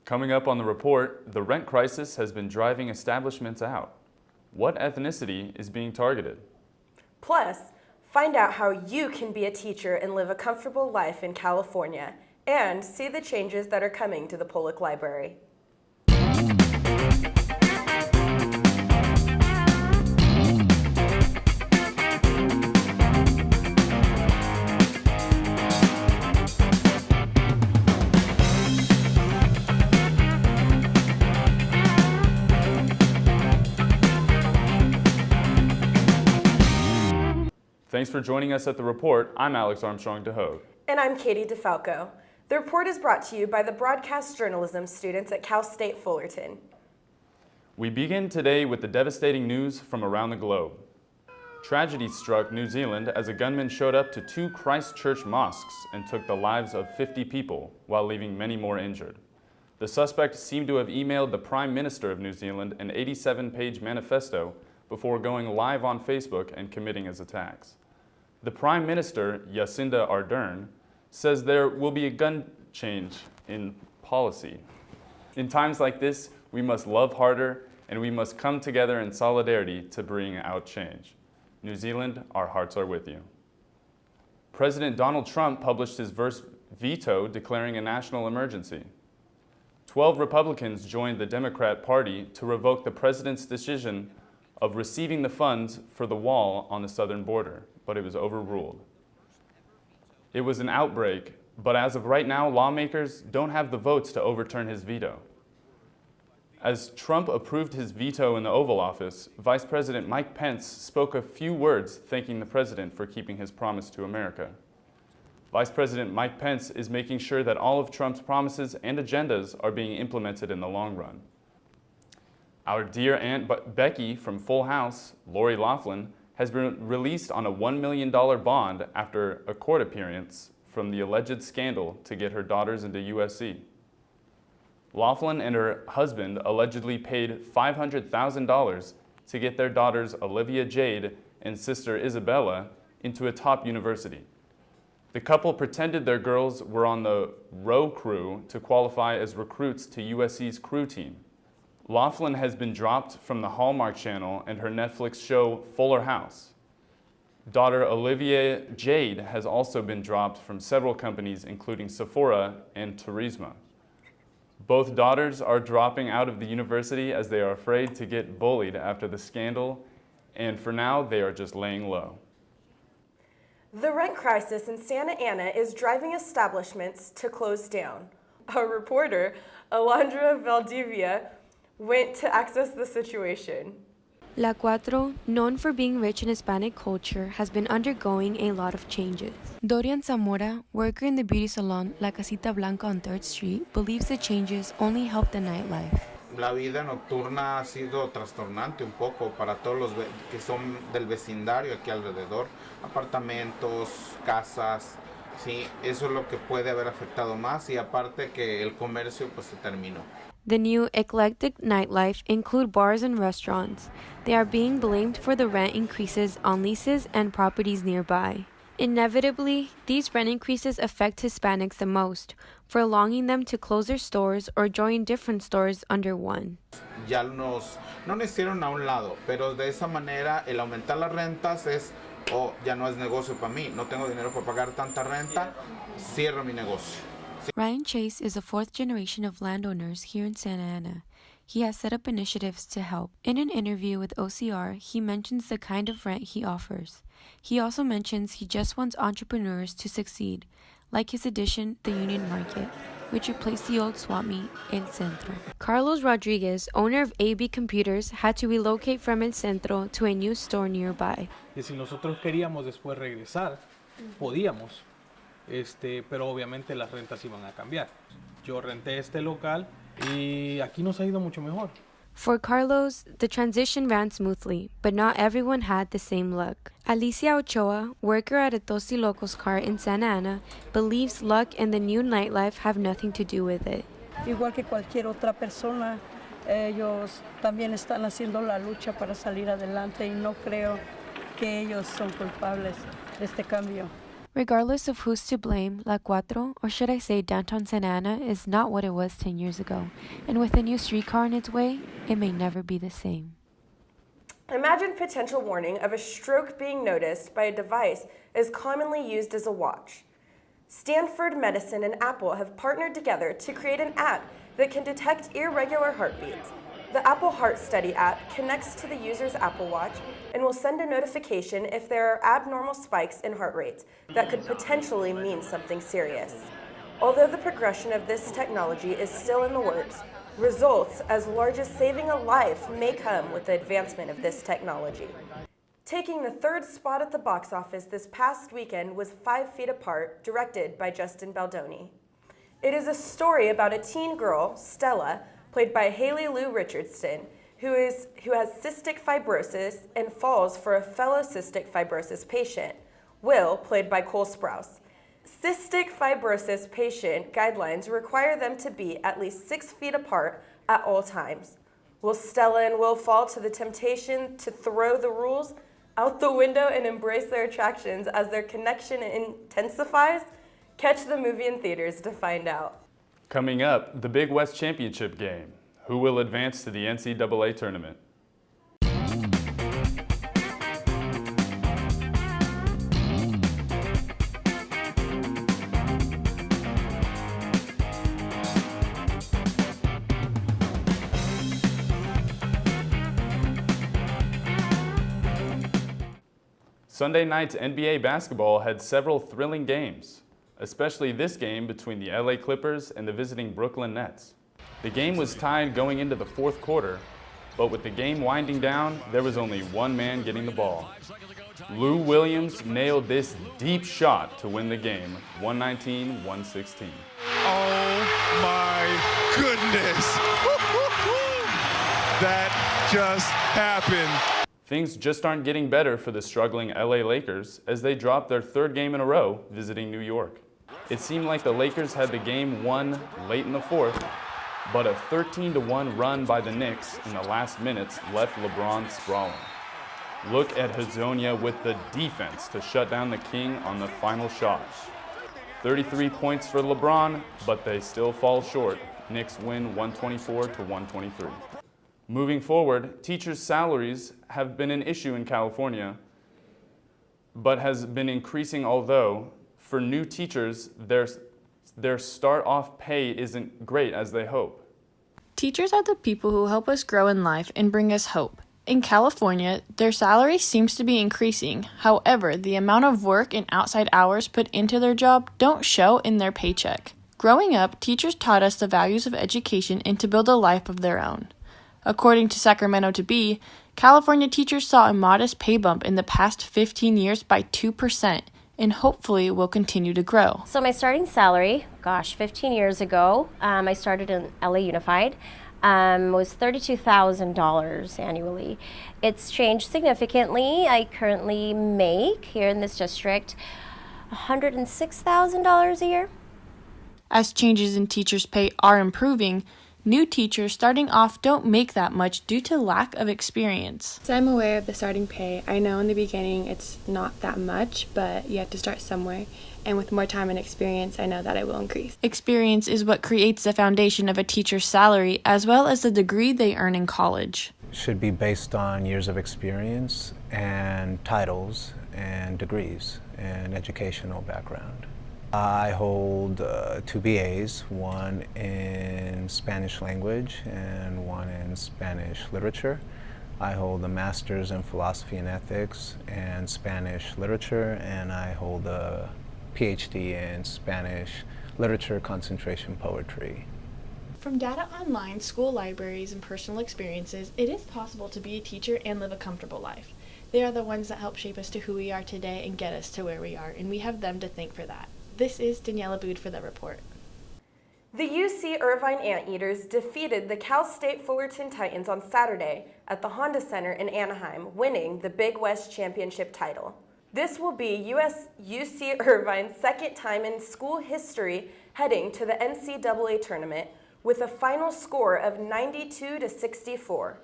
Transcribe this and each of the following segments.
Coming up on the report, the rent crisis has been driving establishments out. What ethnicity is being targeted? Plus, find out how you can be a teacher and live a comfortable life in California, and see the changes that are coming to the Pollock Library. Thanks for joining us at The Report. I'm Alex Armstrong DeHogue. And I'm Katie DeFalco. The report is brought to you by the broadcast journalism students at Cal State Fullerton. We begin today with the devastating news from around the globe. Tragedy struck New Zealand as a gunman showed up to 2 Christchurch mosques and took the lives of 50 people while leaving many more injured. The suspect seemed to have emailed the Prime Minister of New Zealand an 87-page manifesto before going live on Facebook and committing his attacks. The Prime Minister, Jacinda Ardern, says there will be a gun change in policy. In times like this, we must love harder and we must come together in solidarity to bring out change. New Zealand, our hearts are with you. President Donald Trump published his first veto declaring a national emergency. 12 Republicans joined the Democrat Party to revoke the president's decision of receiving the funds for the wall on the southern border, but it was overruled. It was an outbreak, but as of right now, lawmakers don't have the votes to overturn his veto. As Trump approved his veto in the Oval Office, Vice President Mike Pence spoke a few words thanking the president for keeping his promise to America. Vice President Mike Pence is making sure that all of Trump's promises and agendas are being implemented in the long run. Our dear Aunt Becky from Full House, Lori Loughlin, has been released on a $1 million bond after a court appearance from the alleged scandal to get her daughters into USC. Loughlin and her husband allegedly paid $500,000 to get their daughters Olivia Jade and sister Isabella into a top university. The couple pretended their girls were on the row crew to qualify as recruits to USC's crew team. Loughlin has been dropped from the Hallmark Channel and her Netflix show Fuller House. Daughter Olivia Jade has also been dropped from several companies including Sephora and Turismo. Both daughters are dropping out of the university as they are afraid to get bullied after the scandal, and for now they are just laying low. The rent crisis in Santa Ana is driving establishments to close down. Our reporter, Alondra Valdivia, went to access the situation. La Cuatro, known for being rich in Hispanic culture, has been undergoing a lot of changes. Dorian Zamora, worker in the beauty salon La Casita Blanca on 3rd Street, believes the changes only help the nightlife. La vida nocturna ha sido trastornante un poco para todos los que son del vecindario aquí alrededor, apartamentos, casas, sí, eso es lo que puede haber afectado más y aparte que el comercio pues se terminó. The new eclectic nightlife include bars and restaurants. They are being blamed for the rent increases on leases and properties nearby. Inevitably, these rent increases affect Hispanics the most, prolonging them to close their stores or join different stores under one. Ya no nos hicieron a un lado, pero de esa manera el aumentar las rentas es, ya no es negocio para mí, no tengo dinero para pagar tanta renta, cierro mi negocio. Ryan Chase is a 4th generation of landowners here in Santa Ana. He has set up initiatives to help. In an interview with OCR, he mentions the kind of rent he offers. He also mentions he just wants entrepreneurs to succeed, like his addition, the Union Market, which replaced the old swap meet, El Centro. Carlos Rodriguez, owner of AB Computers, had to relocate from El Centro to a new store nearby. Y si nosotros queríamos después regresar, podíamos. Pero obviamente las rentas iban a cambiar. Yo renté este local y aquí nos ha ido mucho mejor. For Carlos, the transition ran smoothly, but not everyone had the same luck. Alicia Ochoa, worker at a Tosti Locos car in Santa Ana, believes luck and the new nightlife have nothing to do with it. Igual que cualquier otra persona, ellos también están haciendo la lucha para salir adelante y no creo que ellos son culpables de este cambio. Regardless of who's to blame, La Cuatro, or should I say downtown Santa Ana, is not what it was 10 years ago. And with a new streetcar on its way, it may never be the same. Imagine potential warning of a stroke being noticed by a device as commonly used as a watch. Stanford Medicine and Apple have partnered together to create an app that can detect irregular heartbeats. The Apple Heart Study app connects to the user's Apple Watch and will send a notification if there are abnormal spikes in heart rates that could potentially mean something serious. Although the progression of this technology is still in the works, results as large as saving a life may come with the advancement of this technology. Taking the third spot at the box office this past weekend was 5 Feet Apart, directed by Justin Baldoni. It is a story about a teen girl, Stella, played by Haley Lou Richardson, who has cystic fibrosis and falls for a fellow cystic fibrosis patient, Will, played by Cole Sprouse. Cystic fibrosis patient guidelines require them to be at least 6 feet apart at all times. Will Stella and Will fall to the temptation to throw the rules out the window and embrace their attractions as their connection intensifies? Catch the movie in theaters to find out. Coming up, the Big West Championship game. Who will advance to the NCAA tournament? Sunday night's NBA basketball had several thrilling games, especially this game between the LA Clippers and the visiting Brooklyn Nets. The game was tied going into the fourth quarter, but with the game winding down, there was only one man getting the ball. Lou Williams nailed this deep shot to win the game, 119-116. Oh my goodness! That just happened. Things just aren't getting better for the struggling LA Lakers as they dropped their third game in a row visiting New York. It seemed like the Lakers had the game won late in the fourth, but a 13-1 run by the Knicks in the last minutes left LeBron sprawling. Look at Hezonja with the defense to shut down the King on the final shot. 33 points for LeBron, but they still fall short. Knicks win 124-123. Moving forward, teachers' salaries have been an issue in California, but has been increasing, although for new teachers, their start-off pay isn't great as they hope. Teachers are the people who help us grow in life and bring us hope. In California, their salary seems to be increasing. However, the amount of work and outside hours put into their job don't show in their paycheck. Growing up, teachers taught us the values of education and to build a life of their own. According to Sacramento to Be, California teachers saw a modest pay bump in the past 15 years by 2%, and hopefully will continue to grow. So my starting salary, 15 years ago, I started in LA Unified, was $32,000 annually. It's changed significantly. I currently make, here in this district, $106,000 a year. As changes in teachers' pay are improving, new teachers starting off don't make that much due to lack of experience. So I'm aware of the starting pay. I know in the beginning it's not that much, but you have to start somewhere. And with more time and experience, I know that it will increase. Experience is what creates the foundation of a teacher's salary, as well as the degree they earn in college. Should be based on years of experience and titles and degrees and educational background. I hold 2 BAs, one in Spanish language and one in Spanish literature. I hold a master's in philosophy and ethics and Spanish literature, and I hold a PhD in Spanish literature, concentration poetry. From data online, school libraries, and personal experiences, it is possible to be a teacher and live a comfortable life. They are the ones that help shape us to who we are today and get us to where we are, and we have them to thank for that. This is Daniela Bood for The Report. The UC Irvine Anteaters defeated the Cal State Fullerton Titans on Saturday at the Honda Center in Anaheim, winning the Big West Championship title. This will be UC Irvine's second time in school history heading to the NCAA tournament with a final score of 92-64.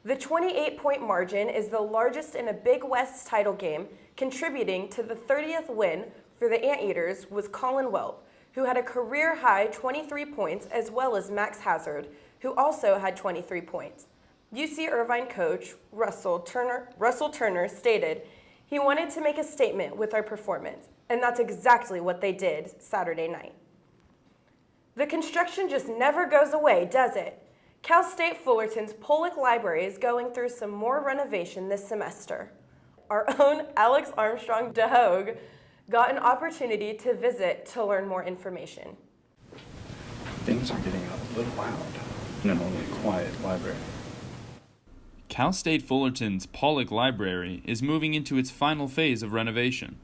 The 28-point margin is the largest in a Big West title game, contributing to the 30th win for the Anteaters was Colin Welp, who had a career-high 23 points, as well as Max Hazard, who also had 23 points. UC Irvine coach Russell Turner stated, "He wanted to make a statement with our performance, and that's exactly what they did Saturday night." The construction just never goes away, does it? Cal State Fullerton's Pollock Library is going through some more renovation this semester. Our own Alex Armstrong DeHogue got an opportunity to visit to learn more information. Things are getting a little loud in a normally quiet library. Cal State Fullerton's Pollock Library is moving into its final phase of renovation.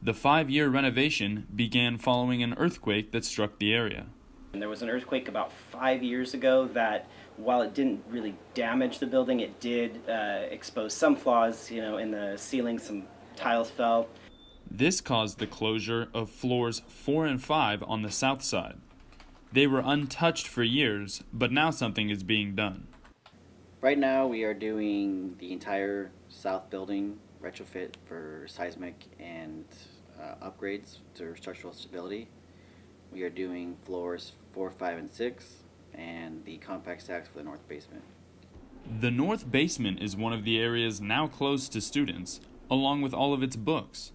The 5-year renovation began following an earthquake that struck the area. And there was an earthquake about 5 years ago that, while it didn't really damage the building, it did expose some flaws, in the ceiling. Some tiles fell. This caused the closure of floors 4 and 5 on the south side. They were untouched for years, but now something is being done. Right now we are doing the entire south building retrofit for seismic and upgrades to structural stability. We are doing floors 4, 5, and 6, and the compact stacks for the north basement. The north basement is one of the areas now closed to students, along with all of its books.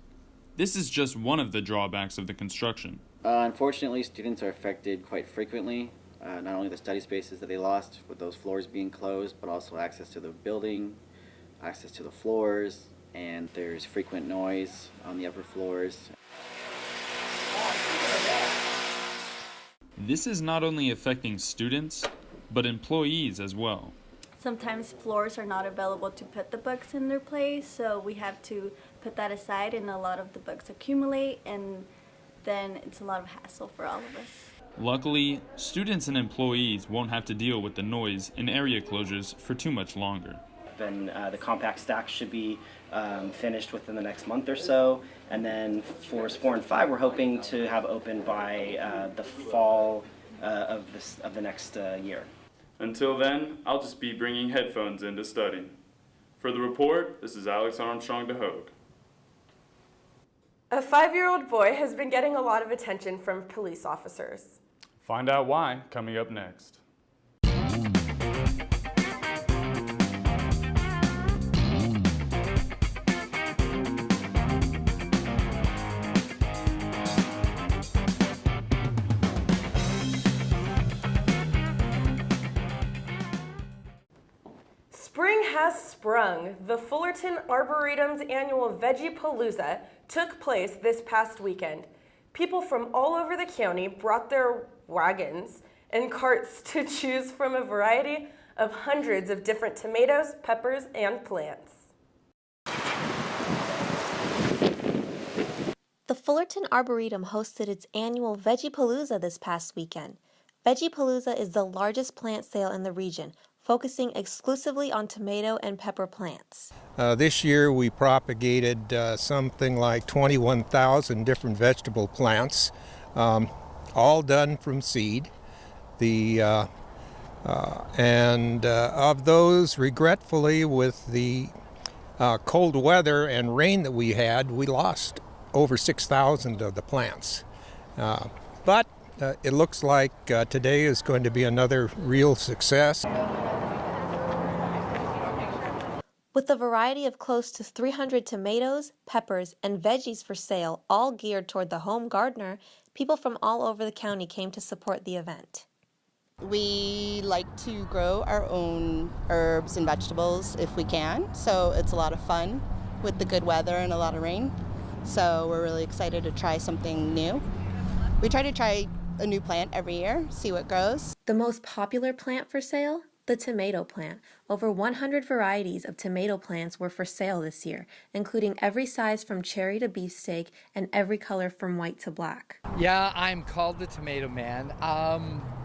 This is just one of the drawbacks of the construction. Unfortunately, students are affected quite frequently. Not only the study spaces that they lost with those floors being closed, but also access to the building, access to the floors, and there's frequent noise on the upper floors. This is not only affecting students, but employees as well. Sometimes floors are not available to put the books in their place, so we have to put that aside, and a lot of the books accumulate, and then it's a lot of hassle for all of us. Luckily, students and employees won't have to deal with the noise and area closures for too much longer. Then the compact stacks should be finished within the next month or so, and then floors 4 and 5 we're hoping to have open by the fall of the next year. Until then, I'll just be bringing headphones in to study. For the report, this is Alex Armstrong DeHogue. A 5-year-old boy has been getting a lot of attention from police officers. Find out why coming up next. Spring has sprung. The Fullerton Arboretum's annual Veggie-Palooza took place this past weekend. People from all over the county brought their wagons and carts to choose from a variety of hundreds of different tomatoes, peppers, and plants. The Fullerton Arboretum hosted its annual Veggie-Palooza this past weekend. Veggie-Palooza is the largest plant sale in the region, focusing exclusively on tomato and pepper plants. This year we propagated something like 21,000 different vegetable plants, all done from seed. Of those, regretfully, with the cold weather and rain that we had, we lost over 6,000 of the plants. But it looks like today is going to be another real success. With a variety of close to 300 tomatoes, peppers, and veggies for sale, all geared toward the home gardener, people from all over the county came to support the event. We like to grow our own herbs and vegetables if we can, so it's a lot of fun with the good weather and a lot of rain. So we're really excited to try something new. We try to try a new plant every year, see what grows. The most popular plant for sale? The tomato plant. Over 100 varieties of tomato plants were for sale this year, including every size from cherry to beefsteak and every color from white to black. Yeah, I'm called the Tomato Man.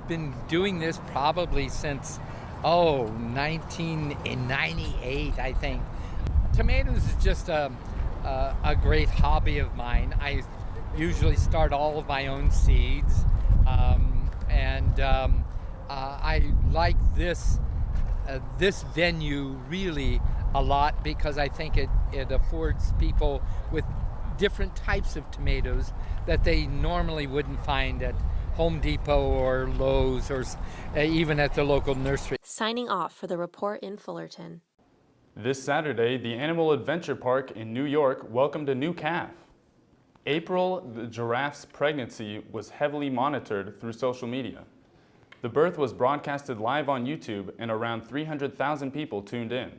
Been doing this probably since, 1998, I think. Tomatoes is just a great hobby of mine. I usually start all of my own seeds, I like this venue really a lot because I think it affords people with different types of tomatoes that they normally wouldn't find at Home Depot or Lowe's or even at the local nursery. Signing off for the report in Fullerton. This Saturday, the Animal Adventure Park in New York welcomed a new calf. April, the giraffe's pregnancy, was heavily monitored through social media. The birth was broadcasted live on YouTube and around 300,000 people tuned in.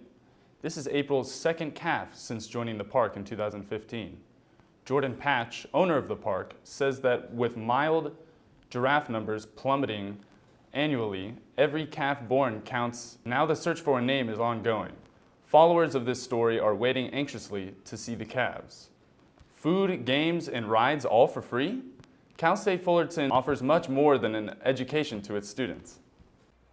This is April's second calf since joining the park in 2015. Jordan Patch, owner of the park, says that with mild giraffe numbers plummeting annually, every calf born counts. Now the search for a name is ongoing. Followers of this story are waiting anxiously to see the calves. Food, games, and rides all for free? Cal State Fullerton offers much more than an education to its students.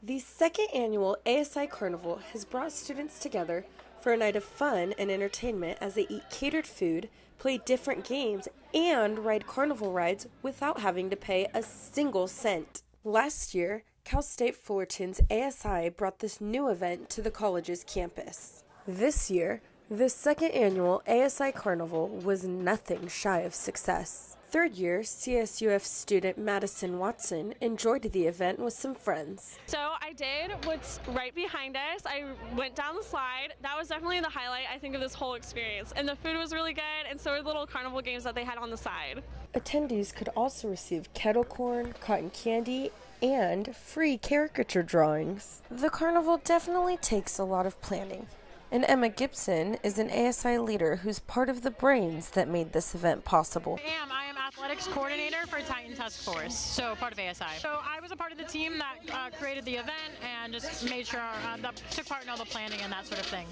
The second annual ASI Carnival has brought students together for a night of fun and entertainment as they eat catered food, play different games, and ride carnival rides without having to pay a single cent. Last year, Cal State Fullerton's ASI brought this new event to the college's campus. This year, the second annual ASI Carnival was nothing shy of success. Third year CSUF student Madison Watson enjoyed the event with some friends. So I did what's right behind us. I went down the slide. That was definitely the highlight, I think, of this whole experience. And the food was really good, and so were the little carnival games that they had on the side. Attendees could also receive kettle corn, cotton candy, and free caricature drawings. The carnival definitely takes a lot of planning. And Emma Gibson is an ASI leader who's part of the brains that made this event possible. I am athletics coordinator for Titan Task Force, so part of ASI. So I was a part of the team that created the event and just made sure that took part in all the planning and that sort of thing.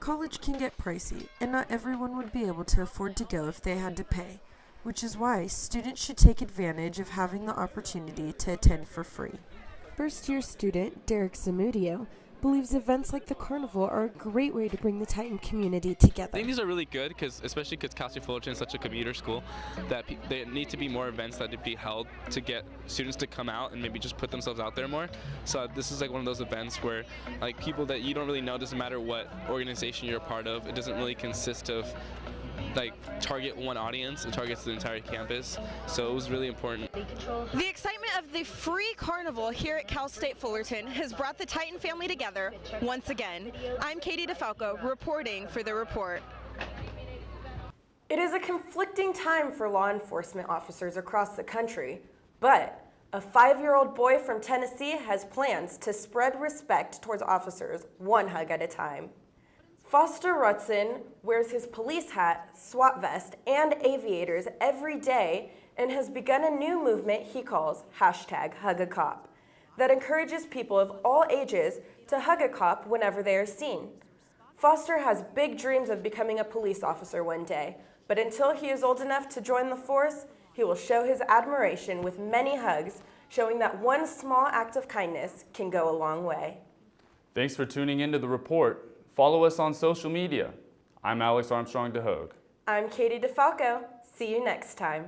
College can get pricey, and not everyone would be able to afford to go if they had to pay, which is why students should take advantage of having the opportunity to attend for free. First-year student Derek Zamudio believes events like the carnival are a great way to bring the Titan community together. I think these are really good, especially because Cal State Fullerton is such a commuter school, that there need to be more events that would be held to get students to come out and maybe just put themselves out there more. So this is like one of those events where like people that you don't really know, doesn't matter what organization you're a part of, it doesn't really consist of like target one audience, it targets the entire campus, so it was really important. The excitement of the free carnival here at Cal State Fullerton has brought the Titan family together once again. I'm Katie DeFalco reporting for The Report. It is a conflicting time for law enforcement officers across the country, but a 5-year-old boy from Tennessee has plans to spread respect towards officers one hug at a time. Foster Rutson wears his police hat, SWAT vest, and aviators every day and has begun a new movement he calls #HugACop that encourages people of all ages to hug a cop whenever they are seen. Foster has big dreams of becoming a police officer one day, but until he is old enough to join the force, he will show his admiration with many hugs, showing that one small act of kindness can go a long way. Thanks for tuning into The Report. Follow us on social media. I'm Alex Armstrong DeHogue. I'm Katie DeFalco. See you next time.